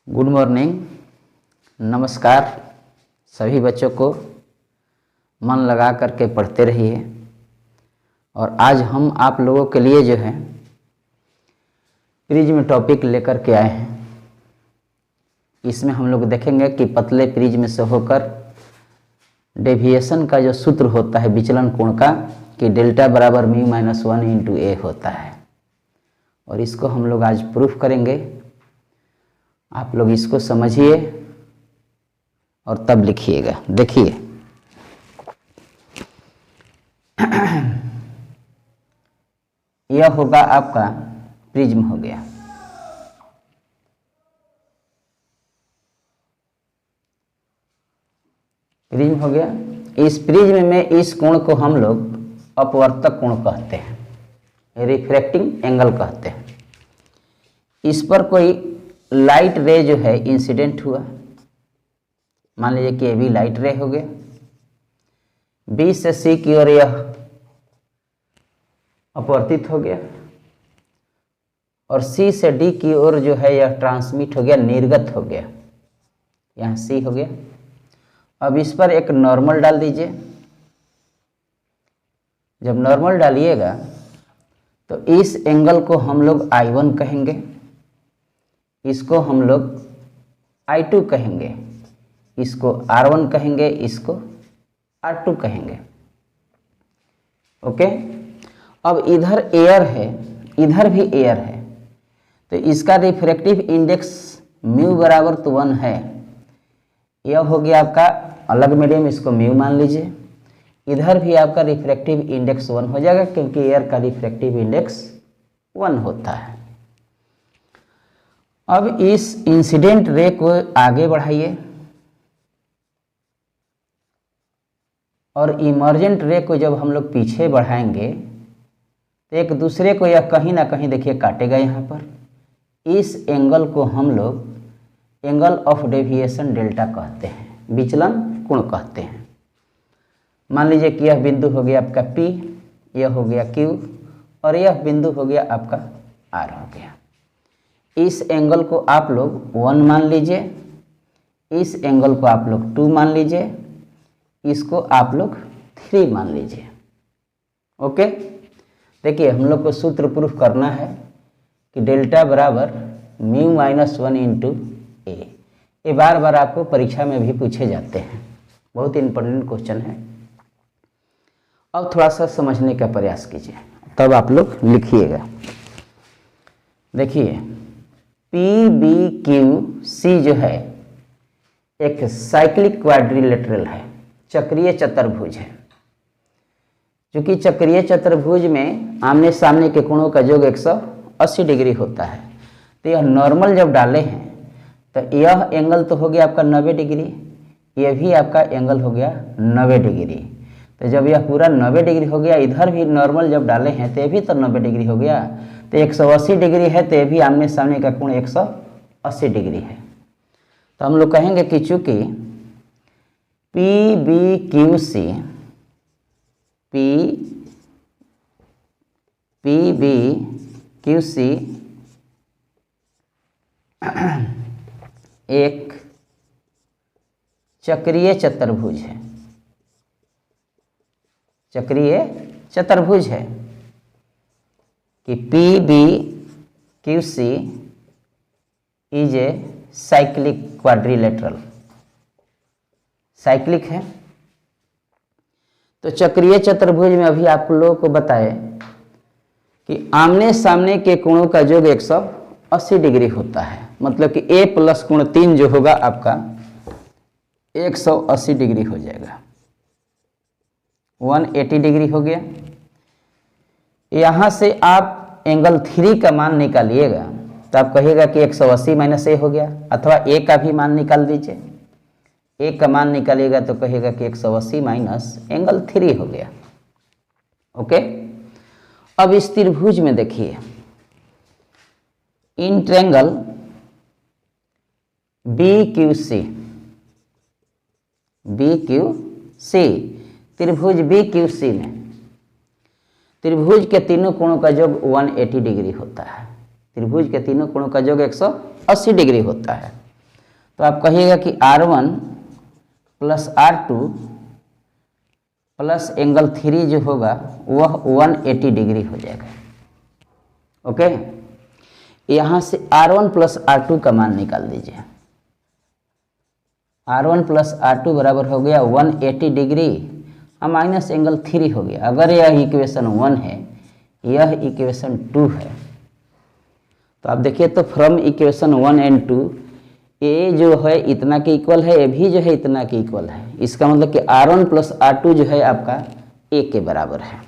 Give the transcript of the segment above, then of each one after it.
Good morning, नमस्कार। सभी बच्चों को मन लगा करके पढ़ते रहिए। और आज हम आप लोगों के लिए जो है प्रिज्म टॉपिक लेकर के आए हैं। इसमें हम लोग देखेंगे कि पतले प्रिज्म से होकर डेविएशन का जो सूत्र होता है विचलन कोण का, कि डेल्टा बराबर म्यू माइनस 1 इंटू ए होता है। और इसको हम लोग आज प्रूफ करेंगे। आप लोग इसको समझिए और तब लिखिएगा। देखिए, यह होगा आपका प्रिज्म हो गया। प्रिज्म हो गया। इस प्रिज्म में इस कोण को हम लोग अपवर्तक कोण कहते हैं, रिफ्रैक्टिंग एंगल कहते हैं। इस पर कोई लाइट रे जो है इंसिडेंट हुआ, मान लीजिए कि ये भी लाइट रे हो गया। बी से सी की ओर यह अपवर्तित हो गया और सी से डी की ओर जो है यह ट्रांसमिट हो गया, निर्गत हो गया। यहाँ सी हो गया। अब इस पर एक नॉर्मल डाल दीजिए। जब नॉर्मल डालिएगा तो इस एंगल को हम लोग I1 कहेंगे, इसको हम लोग I2 कहेंगे, इसको R1 कहेंगे, इसको R2 कहेंगे। ओके। अब इधर एयर है, इधर भी एयर है, तो इसका रिफ्रैक्टिव इंडेक्स म्यू बराबर तो 1 है। यह हो गया आपका अलग मीडियम, इसको म्यू मान लीजिए। इधर भी आपका रिफ्रैक्टिव इंडेक्स 1 हो जाएगा, क्योंकि एयर का रिफ्रैक्टिव इंडेक्स 1 होता है। अब इस इंसिडेंट रे को आगे बढ़ाइए और इमर्जेंट रे को जब हम लोग पीछे बढ़ाएंगे तो एक दूसरे को यह कहीं ना कहीं देखिए काटेगा। यहाँ पर इस एंगल को हम लोग एंगल ऑफ डेविएशन डेल्टा कहते हैं, विचलन कोण कहते हैं। मान लीजिए कि यह बिंदु हो गया आपका P, यह हो गया Q और यह बिंदु हो गया आपका R हो गया। इस एंगल को आप लोग 1 मान लीजिए, इस एंगल को आप लोग 2 मान लीजिए, इसको आप लोग 3 मान लीजिए। ओके। देखिए, हम लोग को सूत्र प्रूफ करना है कि डेल्टा बराबर म्यू माइनस 1 इंटू ए। ये बार बार आपको परीक्षा में भी पूछे जाते हैं, बहुत इंपॉर्टेंट क्वेश्चन है। अब थोड़ा सा समझने का प्रयास कीजिए, तब आप लोग लिखिएगा। देखिए, पी बी क्यू सी जो है एक साइक्लिक क्वाड्रिलेटरल है, चक्रीय चतुर्भुज है। क्योंकि चक्रीय चतुर्भुज में आमने सामने के कोणों का योग 180 डिग्री होता है, तो यह नॉर्मल जब डाले हैं तो यह एंगल तो हो गया आपका 90 डिग्री, यह भी आपका एंगल हो गया 90 डिग्री। तो जब यह पूरा 90 डिग्री हो गया, इधर भी नॉर्मल जब डाले हैं तो ये भी तो 90 डिग्री हो गया, तो 180 डिग्री है, तो ये भी आमने सामने का कोण 180 डिग्री है। तो हम लोग कहेंगे कि चूंकि P B Q C, P B Q C एक चक्रीय चतुर्भुज है, चक्रीय चतुर्भुज है कि P B Q C is a cyclic quadrilateral, cyclic है। तो चक्रीय चतुर्भुज में अभी आप लोगों को बताए कि आमने सामने के कोणों का योग 180 डिग्री होता है, मतलब कि a प्लस कोण 3 जो होगा आपका 180 डिग्री हो जाएगा, 180 डिग्री हो गया। यहाँ से आप एंगल 3 का मान निकालिएगा तो आप कहिएगा कि 180 माइनस ए हो गया, अथवा ए का भी मान निकाल दीजिए। ए का मान निकालिएगा तो कहिएगा कि 180 माइनस एंगल 3 हो गया। ओके। अब इस त्रिभुज में देखिए, इन ट्रायंगल BQC, BQC त्रिभुज BQC में त्रिभुज के तीनों कोणों का योग 180 डिग्री होता है। त्रिभुज के तीनों कोणों का योग 180 डिग्री होता है। तो आप कहिएगा कि R1 plus R2 plus angle 3 जो होगा वह 180 डिग्री हो जाएगा। ओके, यहाँ से R1 प्लस R2 का मान निकाल दीजिए। R1 प्लस R2 बराबर हो गया 180 डिग्री और माइनस एंगल 3 हो गया। अगर यह इक्वेशन 1 है, यह इक्वेशन 2 है, तो आप देखिए तो फ्रॉम इक्वेशन 1 एंड 2 ए जो है इतना के इक्वल है, ए भी जो है इतना के इक्वल है। इसका मतलब कि R1 प्लस R2 जो है आपका ए के बराबर है।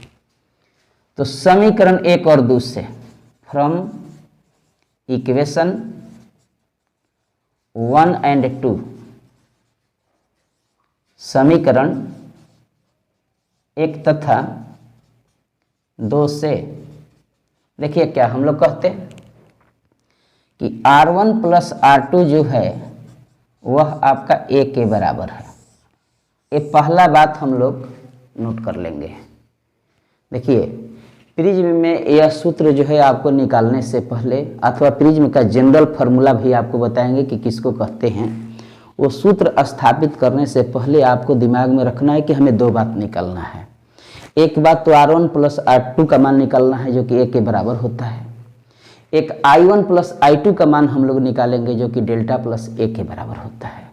तो समीकरण 1 और 2 से फ्रॉम इक्वेशन 1 एंड 2, समीकरण 1 तथा 2 से देखिए क्या हम लोग कहते हैं कि R1 प्लस R2 जो है वह आपका ए के बराबर है। ये पहला बात हम लोग नोट कर लेंगे। देखिए प्रिज्म में यह सूत्र जो है आपको निकालने से पहले, अथवा प्रिज्म का जनरल फार्मूला भी आपको बताएंगे कि किसको कहते हैं, वो सूत्र स्थापित करने से पहले आपको दिमाग में रखना है कि हमें दो बात निकालना है। एक बात तो R1 प्लस R2 का मान निकालना है जो कि ए के बराबर होता है। एक I1 प्लस I2 का मान हम लोग निकालेंगे जो कि डेल्टा प्लस ए के बराबर होता है।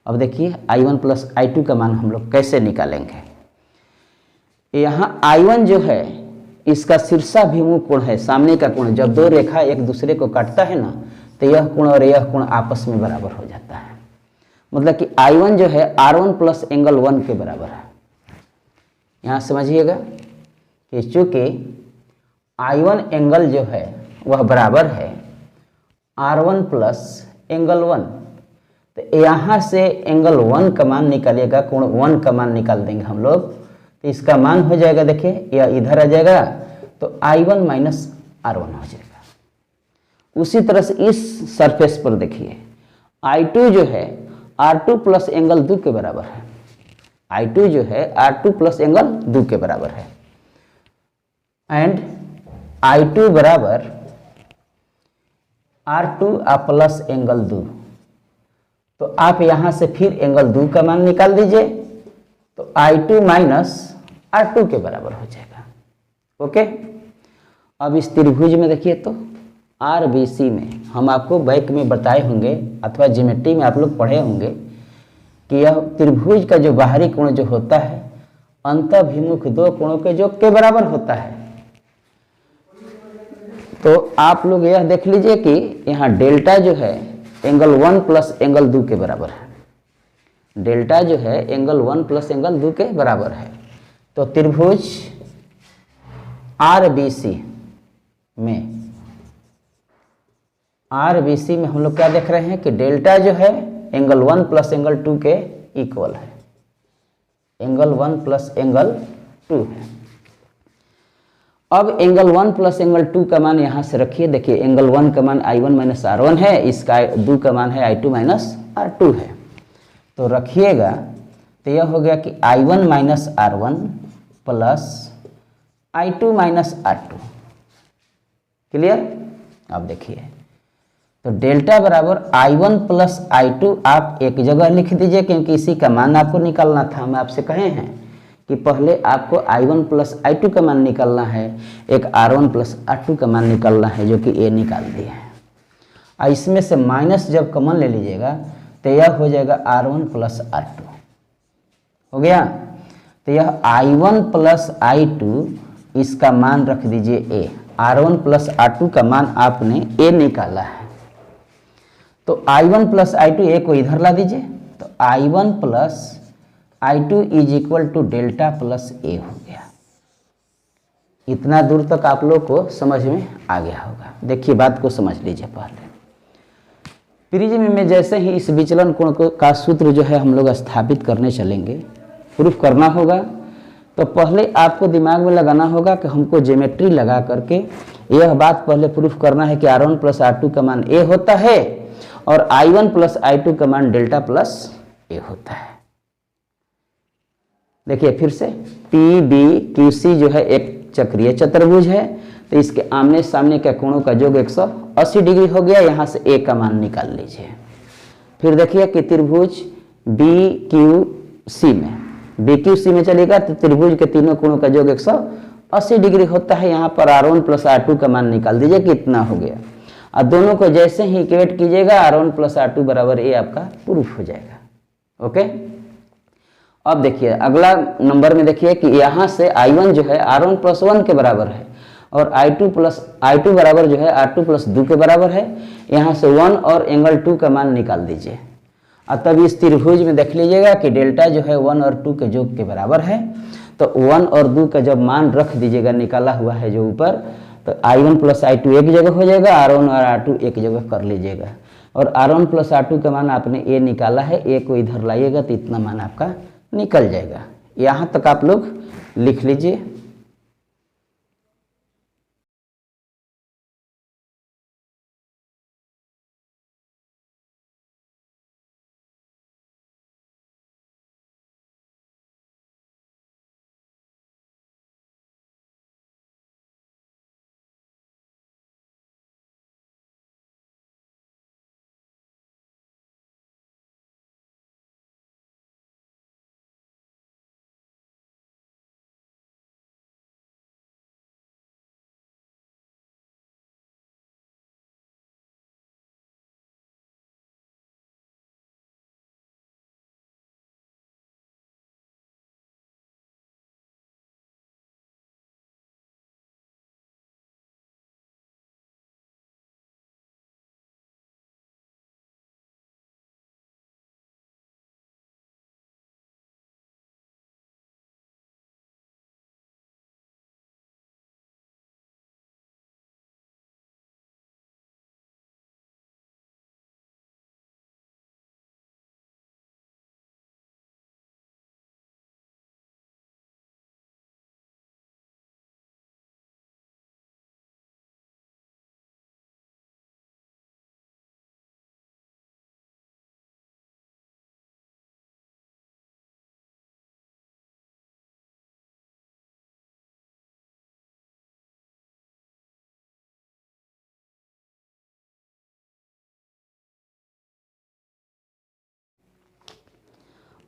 अब देखिए I1 प्लस I2 का मान हम लोग कैसे निकालेंगे। यहाँ I1 जो है इसका शीर्षाभिमुख कोण है, सामने का कोण। जब दो रेखा एक दूसरे को काटता है ना, तो यह कोण और यह कोण आपस में बराबर हो जाता है। मतलब कि I1 जो है R1 प्लस एंगल 1 के बराबर है। यहाँ समझिएगा कि चूँकि I1 एंगल जो है वह बराबर है R1 प्लस एंगल 1, तो यहाँ से एंगल 1 का मान निकालिएगा, कोण 1 का मान निकाल देंगे हम लोग, तो इसका मान हो जाएगा, देखिए यह इधर आ जाएगा तो I1 माइनस R1 हो जाएगा। उसी तरह से इस सरफेस पर देखिए I2 जो है R2 प्लस एंगल 2 के बराबर है। I2 जो है R2 प्लस एंगल 2 के बराबर है। एंड I2 बराबर R2 प्लस एंगल 2, तो आप यहाँ से फिर एंगल 2 का मान निकाल दीजिए, तो I2 माइनस R2 के बराबर हो जाएगा। ओके, अब इस त्रिभुज में देखिए तो RBC में हम आपको बैक में बताए होंगे अथवा ज्योमेट्री में आप लोग पढ़े होंगे कि यह त्रिभुज का जो बाहरी कोण जो होता है अंतःभिमुख दो कोणों के योग के बराबर होता है। तो आप लोग यह देख लीजिए कि यहाँ डेल्टा जो है एंगल 1 प्लस एंगल 2 के बराबर है। डेल्टा जो है एंगल 1 प्लस एंगल 2 के बराबर है। तो त्रिभुज RBC में हम लोग क्या देख रहे हैं कि डेल्टा जो है एंगल 1 प्लस एंगल 2 के इक्वल है। एंगल 1 प्लस एंगल 2 है। अब एंगल 1 प्लस एंगल 2 का मान यहाँ से रखिए। देखिए एंगल 1 का मान I1 माइनस R1 है, इसका 2 का मान है I2 माइनस R2 है। तो रखिएगा तो यह हो गया कि I1 minus R1 plus I2 minus R2। Clear? अब देखिए तो डेल्टा बराबर I1 प्लस I2 आप एक जगह लिख दीजिए क्योंकि इसी का मान आपको निकालना था। हम आपसे कहे हैं कि पहले आपको I1 प्लस I2 का मान निकालना है, एक R1 प्लस R2 का मान निकालना है जो कि ए निकाल दिया है। और इसमें से माइनस जब कॉमन ले लीजिएगा तो यह हो जाएगा R1 प्लस R2 हो गया। तो यह I1 प्लस I2 इसका मान रख दीजिए ए। R1 प्लस R2 का मान आपने ए निकाला है, तो I1 प्लस I2 ए को इधर ला दीजिए, तो I1 plus I2 is equal to delta plus a हो गया। इतना दूर तक आप लोग को समझ में आ गया होगा। देखिए बात को समझ लीजिए। पहले प्रिज्म में जैसे ही इस विचलन कोण का सूत्र जो है हम लोग स्थापित करने चलेंगे, प्रूफ करना होगा, तो पहले आपको दिमाग में लगाना होगा कि हमको ज्योमेट्री लगा करके यह बात पहले प्रूफ करना है कि R1 प्लस R2 का मान ए होता है और I1 प्लस I2 का मान डेल्टा प्लस ए होता है। देखिए फिर से PBQC जो है एक चक्रीय चतुर्भुज है, तो इसके आमने सामने के कोणों का योग 180 डिग्री हो गया। यहाँ से ए का मान निकाल लीजिए। फिर देखिए कि त्रिभुज बी क्यू सी में, बी क्यू सी में चलेगा तो त्रिभुज के तीनों कोणों का योग 180 डिग्री होता है। यहाँ पर R1 प्लस R2 का मान निकाल दीजिए कितना हो गया, और दोनों को जैसे ही इक्वेट कीजिएगा R1 प्लस R2 बराबर ए आपका प्रूफ हो जाएगा। ओके, अब देखिए अगला नंबर में देखिए कि यहाँ से I1 जो है R1 प्लस 1 के बराबर है और I2 बराबर जो है R2 प्लस 2 के बराबर है। यहाँ से 1 और एंगल 2 का मान निकाल दीजिए, और तब इस त्रिभुज में देख लीजिएगा कि डेल्टा जो है 1 और 2 के योग के बराबर है। तो 1 और 2 का जब मान रख दीजिएगा निकाला हुआ है जो ऊपर, तो I1 प्लस I2 एक जगह हो जाएगा, R1 और R2 एक जगह कर लीजिएगा, और R1 प्लस R2 का मान आपने ए निकाला है, ए को इधर लाइएगा तो इतना मान आपका निकल जाएगा। यहाँ तक आप लोग लिख लीजिए।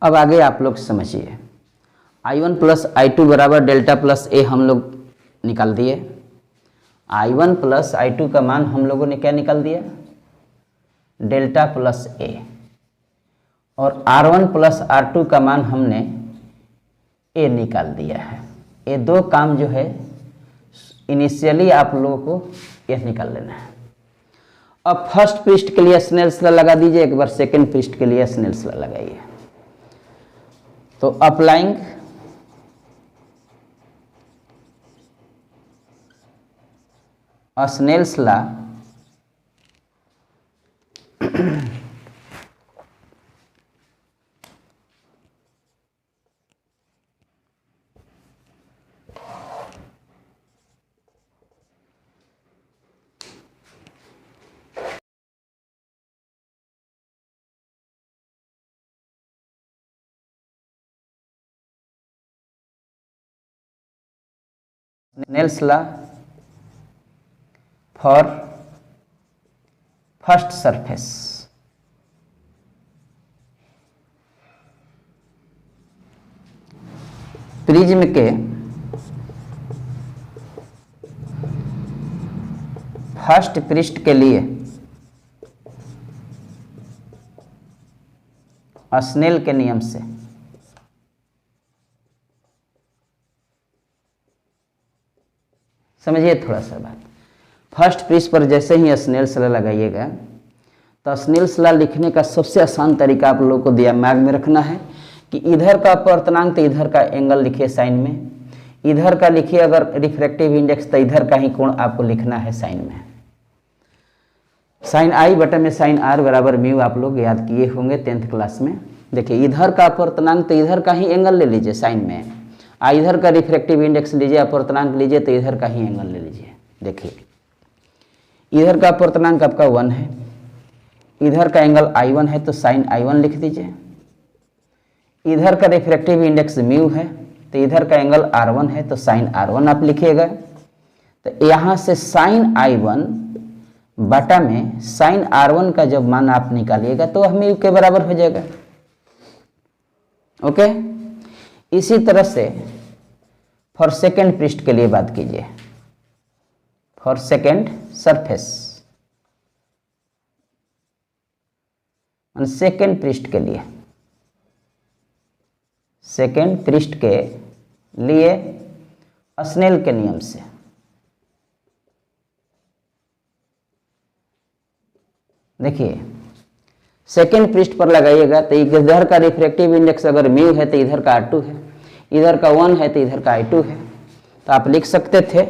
अब आगे आप लोग समझिए, I1 प्लस I2 बराबर डेल्टा प्लस ए हम लोग निकाल दिए। I1 प्लस I2 का मान हम लोगों ने क्या निकाल दिया, डेल्टा प्लस ए, और R1 प्लस R2 का मान हमने ए निकाल दिया है। ये दो काम जो है इनिशियली आप लोगों को यह निकाल लेना है। अब फर्स्ट पृष्ठ के लिए स्नेल्स लॉ लगा दीजिए, एक बार सेकंड पृष्ठ के लिए स्नेल्स लॉ लगाइए। तो applying Snell's law Snell's law for first surface। Prism के फर्स्ट पृष्ठ के लिए स्नेल के नियम से समझिए थोड़ा सा बात। फर्स्ट पृष्ठ पर जैसे ही स्नेल्स लॉ लगाइएगा तो स्नेल्स लॉ लिखने का सबसे आसान तरीका आप लोगों को दिमाग में रखना है कि इधर का अपवर्तनांक तो इधर का एंगल लिखिए साइन में, इधर का लिखिए अगर रिफ्रैक्टिव इंडेक्स तो इधर का ही कोण आपको लिखना है साइन में। साइन आई बटा में साइन आर बराबर म्यू आप लोग याद किए होंगे 10th क्लास में। देखिए इधर का अपवर्तनांक तो इधर का ही एंगल ले लीजिए साइन में, इधर का रिफ्रैक्टिव इंडेक्स लीजिए, अपवर्तनांक लीजिए तो इधर का ही एंगल ले लीजिए। देखिए इधर का अपवर्तनांक आपका 1 है, इधर का एंगल I1 है तो साइन I1 लिख दीजिए। इधर का रिफ्रैक्टिव इंडेक्स म्यू है तो इधर का एंगल R1 है तो साइन R1 आप लिखिएगा। तो यहाँ से साइन I1 बाटा में साइन R1 का जब मान आप निकालिएगा तो वह म्यू के बराबर हो जाएगा। ओके, इसी तरह से फॉर सेकेंड पृष्ठ के लिए बात कीजिए, फॉर सेकेंड सरफेस, सेकेंड पृष्ठ के लिए, सेकेंड पृष्ठ के लिए स्नेल के नियम से देखिए, सेकेंड पृष्ठ पर लगाइएगा तो इधर का रिफ्रैक्टिव इंडेक्स अगर म्यू है तो इधर का R2 है, इधर का 1 है तो इधर का I2 है। तो आप लिख सकते थे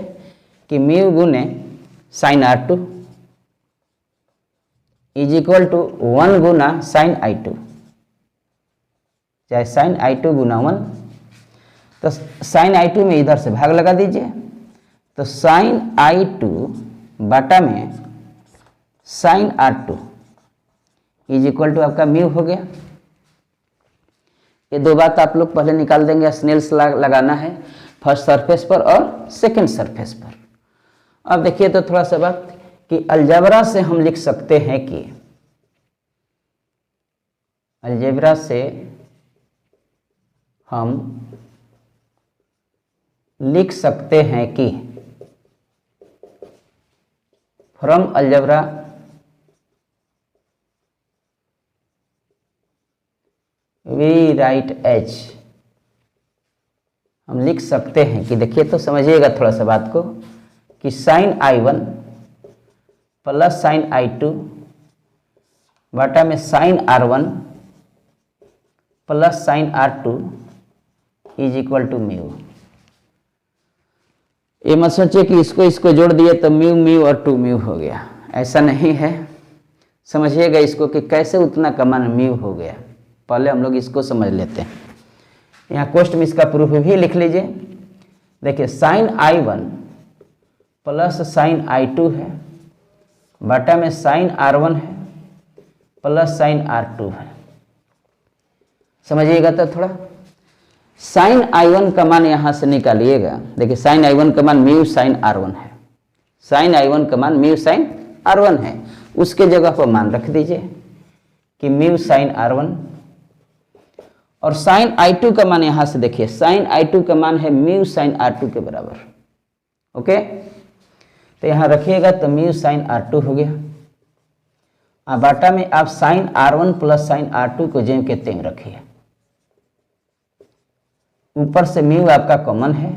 कि म्यू गुने sine R2 is equal to 1 गुना साइन I2, चाहे साइन I2 गुना 1। तो साइन I2 में इधर से भाग लगा दीजिए, तो साइन I2 बाटा में sine R2 is equal to आपका म्यू हो गया। ये दो बात आप लोग पहले निकाल देंगे, स्नेल्स लगाना है फर्स्ट सरफेस पर और सेकंड सरफेस पर। अब देखिए तो थोड़ा सा बात कि अलजेब्रा से हम लिख सकते हैं कि, अलजेब्रा से हम लिख सकते हैं कि from algebra we write H, हम लिख सकते हैं कि, देखिए तो समझिएगा थोड़ा सा बात को, कि sign I1 plus sign I2 बाटा में sine R1 plus sine R2 is equal to mu. ये मत सोचिए कि इसको जोड़ दिए तो म्यू म्यू और 2 म्यू हो गया, ऐसा नहीं है। समझिएगा इसको कि कैसे उतना का मान म्यू हो गया, पहले हम लोग इसको समझ लेते हैं। यहाँ क्वेश्चन में इसका प्रूफ भी लिख लीजिए। देखिए sign I1 plus sign I2 है बाटा में साइन R1 है प्लस साइन R2 है। समझिएगा तो थोड़ा, साइन I1 का मान यहाँ से निकालिएगा। देखिए साइन I1 का मान म्यू साइन R1 है, साइन I1 का मान म्यू साइन R1 है, उसके जगह पर मान रख दीजिए कि म्यू साइन R1, और साइन I2 का मान यहाँ से देखिए, साइन I2 का मान है म्यू साइन R2 के बराबर। ओके, तो यहाँ रखिएगा तो म्यू साइन R2 हो गया। अब बाटा में आप sign R1 plus sine R2 को ज्यों के त्यों रखिए, ऊपर से म्यू आपका कॉमन है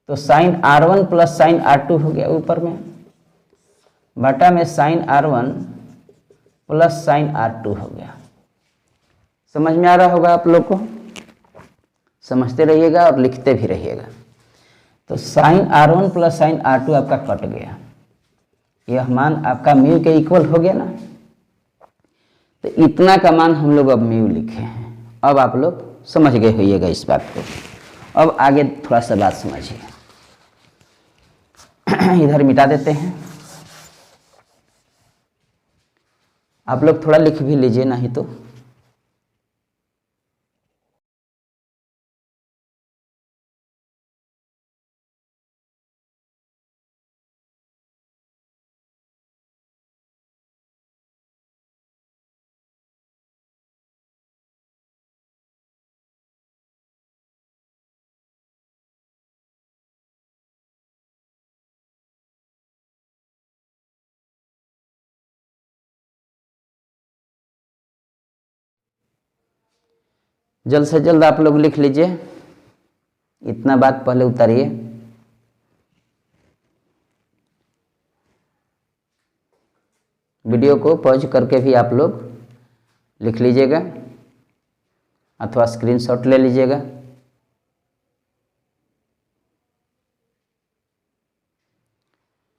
तो sign R1 plus sine R2 हो गया ऊपर में, बाटा में sine R1 plus sine R2 हो गया। समझ में आ रहा होगा आप लोग को, समझते रहिएगा और लिखते भी रहिएगा। तो sign R1 plus sine R2 आपका कट गया, यह मान आपका म्यू के इक्वल हो गया ना। तो इतना का मान हम लोग अब म्यू लिखे हैं। अब आप लोग समझ गए होइएगा इस बात को। अब आगे थोड़ा सा बात समझिए, इधर मिटा देते हैं, आप लोग थोड़ा लिख भी लीजिए नहीं तो। जल्द से जल्द आप लोग लिख लीजिए, इतना बात पहले उतारिए। वीडियो को पॉज करके भी आप लोग लिख लीजिएगा अथवा स्क्रीनशॉट ले लीजिएगा।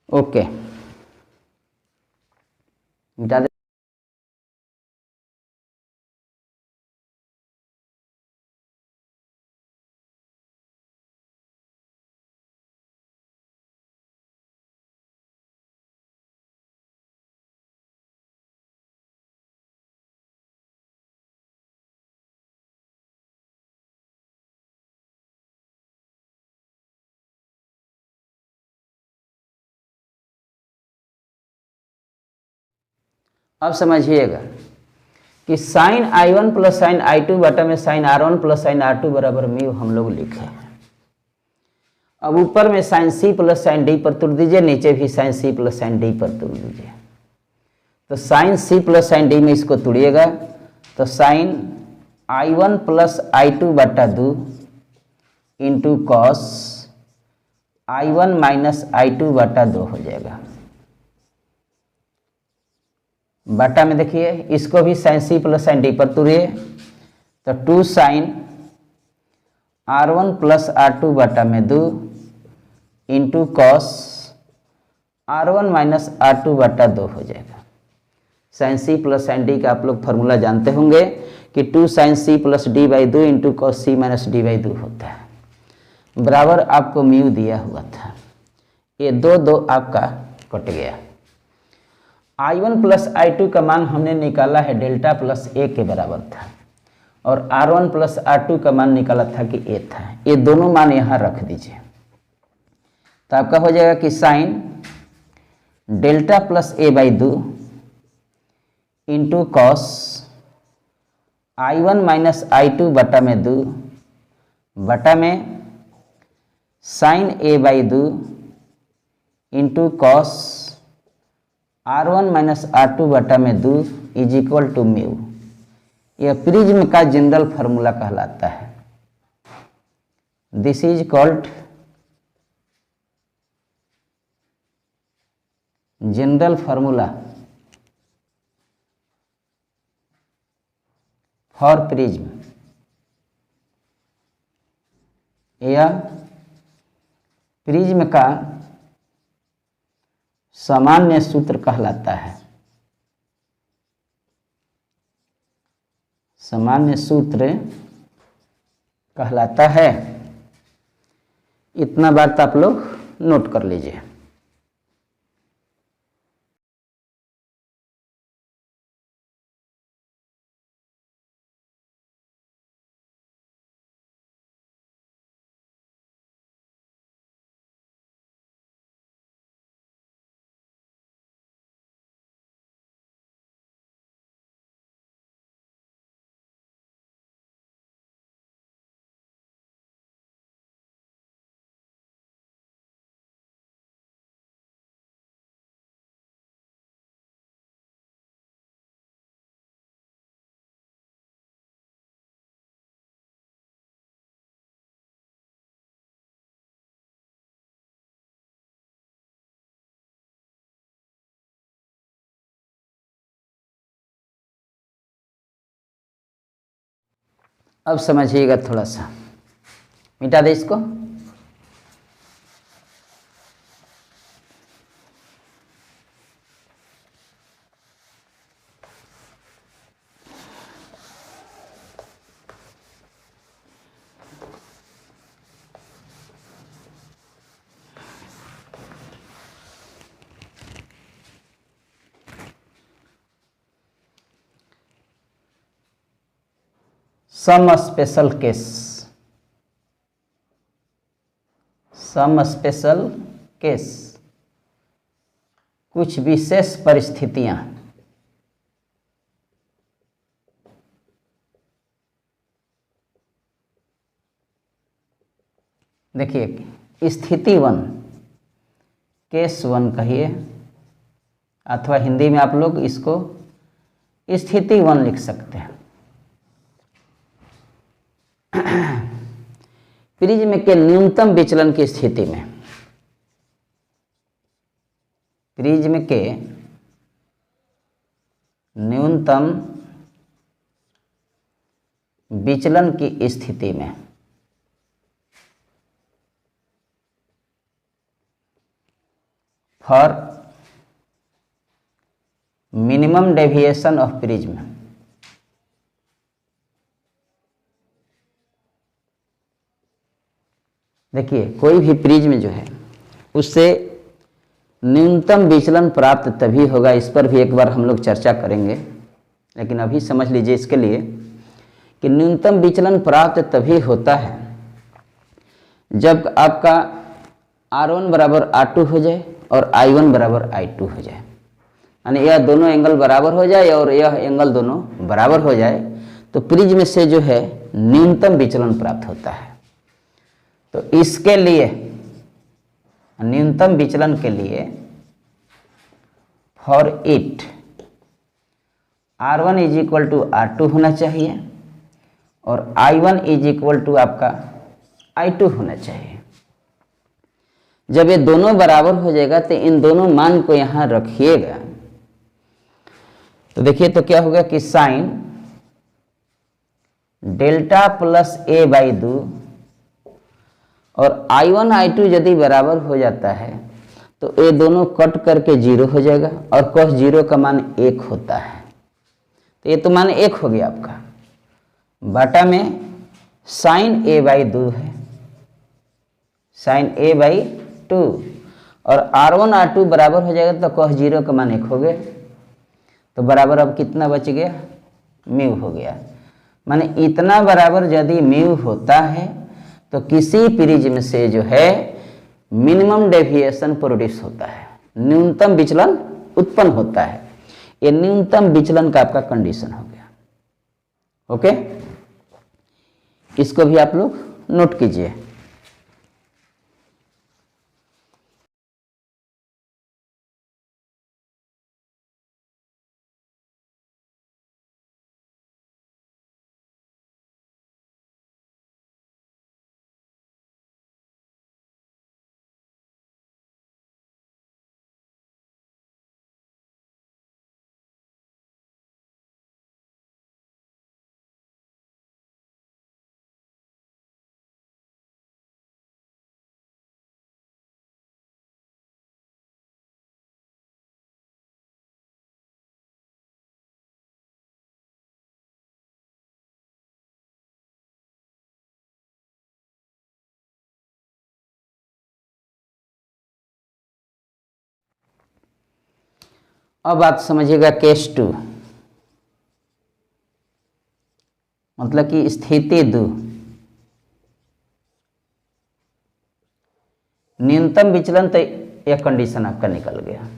ओके, मिटा दे। अब समझिएगा कि sign I1 plus sign I2 बटा में sine R1 plus sine R2 बराबर म्यू हम लोग लिखे हैं। अब ऊपर में sine C plus sine D पर तुल दीजिए, नीचे भी sine C plus sine D पर तुल दीजिए। तो sine C plus sine D में इसको तुड़िएगा तो साइन I1 प्लस I2 बटा 2 into cos I1 minus I2 बटा 2 हो जाएगा। बटा में देखिए इसको भी sine C plus sine D पर तुड़िए तो 2 साइन R1 प्लस R2 बटा में 2 into cos R1 minus R2 बटा 2 हो जाएगा। Sine C plus sine D का आप लोग फार्मूला जानते होंगे कि 2 sine C plus D by 2 into cos C minus D by 2 होता है, बराबर आपको म्यू दिया हुआ था। ये 2 आपका कट गया। I1 प्लस I2 का मान हमने निकाला है डेल्टा प्लस ए के बराबर था और R1 प्लस R2 का मान निकाला था कि ए था। ये दोनों मान यहाँ रख दीजिए तो आपका हो जाएगा कि sine delta plus A by 2 into cos I1 minus I2 बटा में 2 बटा में sine A by 2 into cos R1 minus R2 बटा में 2 इज इक्वल टू म्यू। यह प्रिज्म का जनरल फार्मूला कहलाता है। This is called general formula for prism या प्रिज्म का सामान्य सूत्र कहलाता है। सामान्य सूत्र कहलाता है। इतना बात आप लोग नोट कर लीजिए। अब समझिएगा, थोड़ा सा मिटा दे इसको। Some special case, some special case, कुछ विशेष परिस्थितियां। देखिए स्थिति 1, केस 1 कहिए, अथवा हिंदी में आप लोग इसको स्थिति 1 लिख सकते हैं। प्रिज्म के न्यूनतम विचलन की स्थिति में, प्रिज्म के न्यूनतम विचलन की स्थिति में for minimum deviation of prism, देखिए कोई भी प्रिज्म जो है उससे न्यूनतम विचलन प्राप्त तभी होगा। इस पर भी एक बार हम लोग चर्चा करेंगे, लेकिन अभी समझ लीजिए इसके लिए कि न्यूनतम विचलन प्राप्त तभी होता है जब आपका R1 बराबर R2 हो जाए और I1 बराबर I2 हो जाए। यानी यह दोनों एंगल बराबर हो जाए और यह एंगल दोनों बराबर हो जाए तो प्रिज्म से जो है न्यूनतम विचलन प्राप्त होता है। तो इसके लिए न्यूनतम विचलन के लिए for it R1 is equal to R2 होना चाहिए और I1 इज इक्वल टू आपका I2 होना चाहिए। जब ये दोनों बराबर हो जाएगा तो इन दोनों मान को यहाँ रखिएगा तो देखिए तो क्या होगा कि sine delta plus A by 2 और I1 I2 यदि बराबर हो जाता है तो ये दोनों कट करके 0 हो जाएगा और cos 0 का मान 1 होता है। तो ये तो मान 1 हो गया आपका, बाटा में साइन ए बाई 2 है, साइन ए बाई 2 और R1 R2 बराबर हो जाएगा तो cos 0 का मान 1 हो गया। तो बराबर अब कितना बच गया, म्यू हो गया। माने इतना बराबर यदि म्यू होता है तो किसी प्रिज्म से जो है मिनिमम डेविएशन प्रोड्यूस होता है, न्यूनतम विचलन उत्पन्न होता है। ये न्यूनतम विचलन का आपका कंडीशन हो गया। ओके, इसको भी आप लोग नोट कीजिए। अब बात समझिएगा केस 2, मतलब कि स्थिति 2, न्यूनतम विचलन तो यह कंडीशन आपका निकल गया।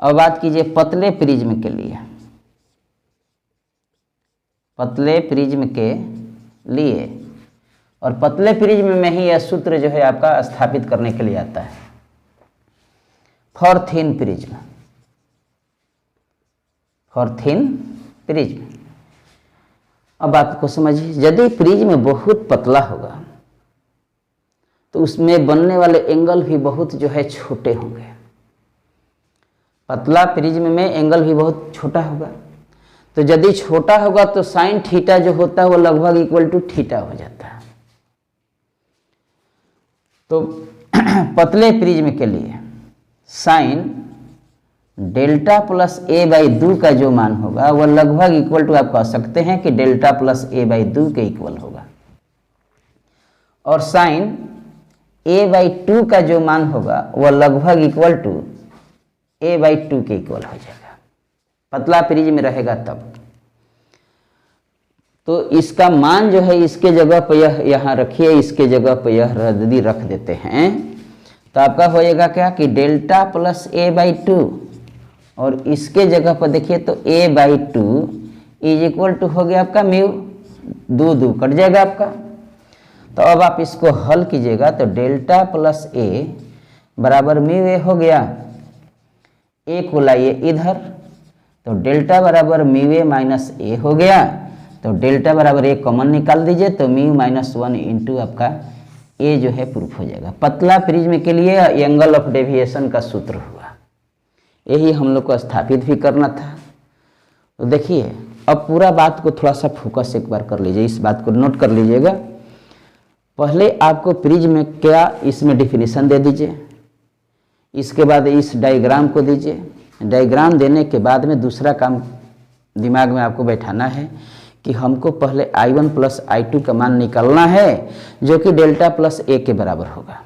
अब बात कीजिए पतले प्रिज्म के लिए। पतले प्रिज्म के लिए और पतले प्रिज्म में ही यह सूत्र जो है आपका स्थापित करने के लिए आता है। For thin prism, for thin prism. अब आपको समझिए, यदि प्रिज्म बहुत पतला होगा तो उसमें बनने वाले एंगल भी बहुत जो है छोटे होंगे। पतला प्रिज्म में एंगल भी बहुत छोटा होगा, तो यदि छोटा होगा तो साइन थीटा जो होता है वो लगभग इक्वल टू थीटा हो जाता है। तो पतले प्रिज्म के लिए sign delta plus A by 2 का जो मान होगा वह लगभग इक्वल टू आप कह सकते हैं कि डेल्टा प्लस ए बाई 2 के इक्वल होगा, और साइन ए बाई 2 का जो मान होगा वह लगभग इक्वल टू ए बाई 2 के इक्वल हो जाएगा। पतला प्रिज्म रहेगा तब तो इसका मान जो है इसके जगह पर यह यहाँ रखिए, इसके जगह पर यह यदि रख देते हैं तो आपका होएगा क्या कि डेल्टा प्लस ए बाई 2 और इसके जगह पर देखिए तो a by 2 is equal to हो गया आपका म्यू, 2 2 कट जाएगा आपका। तो अब आप इसको हल कीजिएगा तो डेल्टा प्लस ए बराबर म्यू ए हो गया। ए को लाइए इधर तो डेल्टा बराबर म्यू ए माइनस ए हो गया। तो डेल्टा बराबर ए कॉमन निकाल दीजिए तो म्यू माइनस 1 इंटू आपका ए जो है प्रूफ हो जाएगा। पतला प्रिज्म के लिए एंगल ऑफ डेविएशन का सूत्र हुआ, यही हम लोग को स्थापित भी करना था। तो देखिए अब पूरा बात को थोड़ा सा फोकस एक बार कर लीजिए, इस बात को नोट कर लीजिएगा। पहले आपको प्रिज्म में क्या इसमें डिफिनीशन दे दीजिए, इसके बाद इस डायग्राम को दीजिए। डायग्राम देने के बाद में दूसरा काम दिमाग में आपको बैठाना है कि हमको पहले I1 प्लस I2 का मान निकालना है जो कि डेल्टा प्लस ए के बराबर होगा,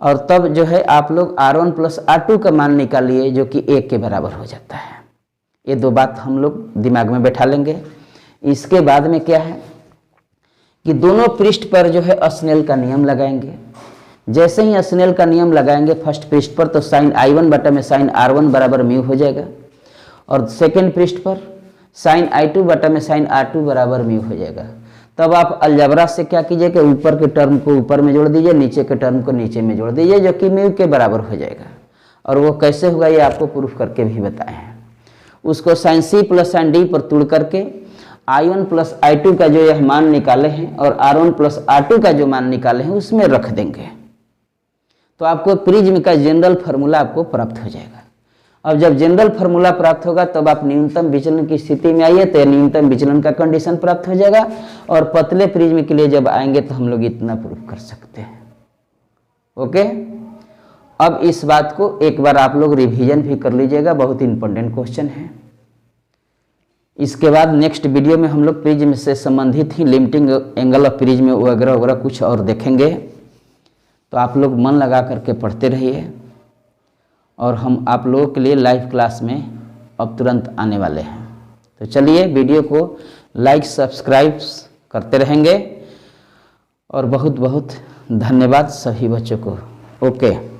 और तब जो है आप लोग R1 प्लस R2 का मान निकालिए जो कि ए के बराबर हो जाता है। ये दो बात हम लोग दिमाग में बैठा लेंगे। इसके बाद में क्या है कि दोनों पृष्ठ पर जो है स्नेल का नियम लगाएंगे। जैसे ही स्नेल का नियम लगाएंगे फर्स्ट पृष्ठ पर तो साइन I1 बटा में साइन R1 बराबर म्यू हो जाएगा, और सेकेंड पृष्ठ पर साइन I2 बटा में साइन R2 बराबर म्यू हो जाएगा। तब आप अलजबरा से क्या कीजिए कि ऊपर के टर्म को ऊपर में जोड़ दीजिए, नीचे के टर्म को नीचे में जोड़ दीजिए, जो कि म्यू के बराबर हो जाएगा। और वो कैसे होगा ये आपको प्रूफ करके भी बताए हैं। उसको sine C plus sine D पर तुड़ करके I1 प्लस I2 का जो यह मान निकाले हैं और R1 प्लस R2 का जो मान निकाले हैं उसमें रख देंगे, तो आपको प्रिज्म का जनरल फार्मूला आपको प्राप्त हो जाएगा। अब जब जनरल फार्मूला प्राप्त होगा तब आप न्यूनतम विचलन की स्थिति में आइए तो न्यूनतम विचलन का कंडीशन प्राप्त हो जाएगा, और पतले प्रिज्म के लिए जब आएंगे तो हम लोग इतना प्रूफ कर सकते हैं। ओके, अब इस बात को एक बार आप लोग रिवीजन भी कर लीजिएगा, बहुत इंपॉर्टेंट क्वेश्चन है। इसके बाद नेक्स्ट वीडियो में हम लोग प्रिज्म से संबंधित ही लिमिटिंग एंगल ऑफ प्रिज्म वगैरह वगैरह कुछ और देखेंगे, तो आप लोग मन लगा करके पढ़ते रहिए। और हम आप लोगों के लिए लाइव क्लास में अब तुरंत आने वाले हैं। तो चलिए वीडियो को लाइक सब्सक्राइब करते रहेंगे, और बहुत बहुत धन्यवाद सभी बच्चों को। ओके।